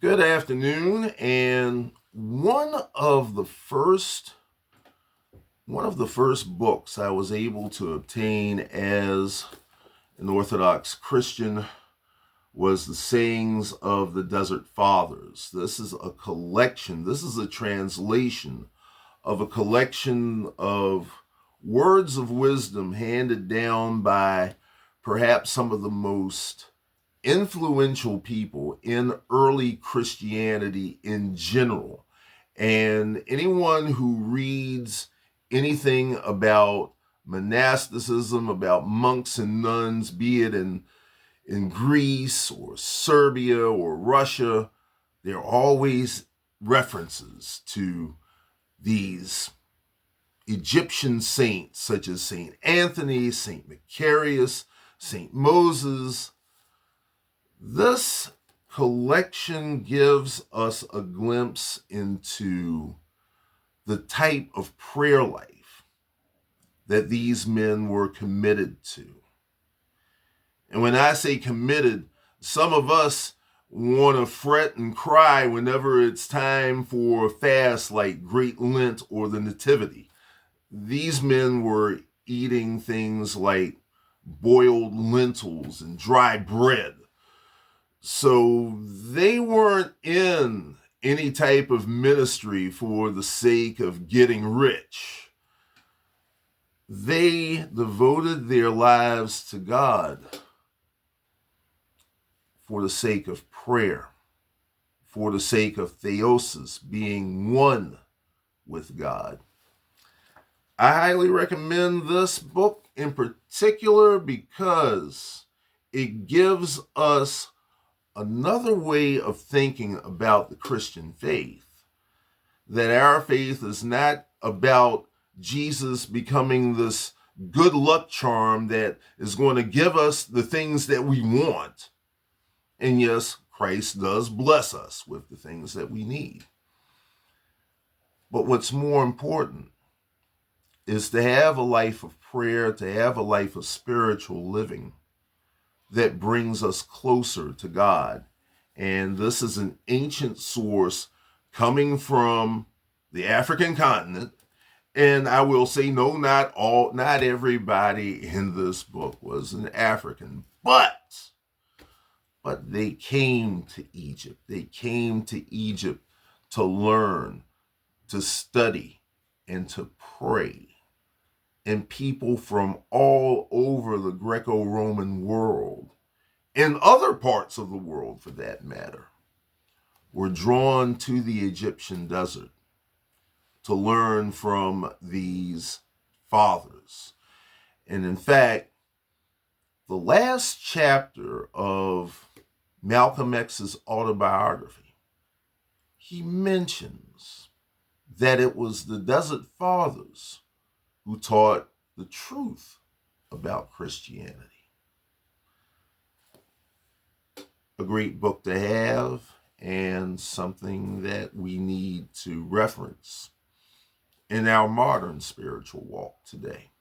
Good afternoon. And one of the first books I was able to obtain as an Orthodox Christian was the Sayings of the Desert Fathers. This is a collection, this is a translation of a collection of words of wisdom handed down by perhaps some of the most influential people in early Christianity in general. And anyone who reads anything about monasticism, about monks and nuns, be it in Greece or Serbia or Russia, there are always references to these Egyptian saints such as Saint Anthony, Saint Macarius, Saint Moses. This collection gives us a glimpse into the type of prayer life that these men were committed to. And when I say committed, some of us want to fret and cry whenever it's time for a fast like Great Lent or the Nativity. These men were eating things like boiled lentils and dry bread. So they weren't in any type of ministry for the sake of getting rich. They devoted their lives to God for the sake of prayer, for the sake of theosis, being one with God. I highly recommend this book in particular because it gives us another way of thinking about the Christian faith, that our faith is not about Jesus becoming this good luck charm that is going to give us the things that we want. And yes, Christ does bless us with the things that we need. But what's more important is to have a life of prayer, to have a life of spiritual living that brings us closer to God. And this is an ancient source coming from the African continent. And I will say, no, not everybody in this book was an African, but they came to Egypt. They came to Egypt to learn, to study, and to pray. And people from all over the Greco-Roman world, and other parts of the world for that matter, were drawn to the Egyptian desert to learn from these fathers. And in fact, the last chapter of Malcolm X's autobiography, he mentions that it was the Desert Fathers who taught the truth about Christianity. A great book to have and something that we need to reference in our modern spiritual walk today.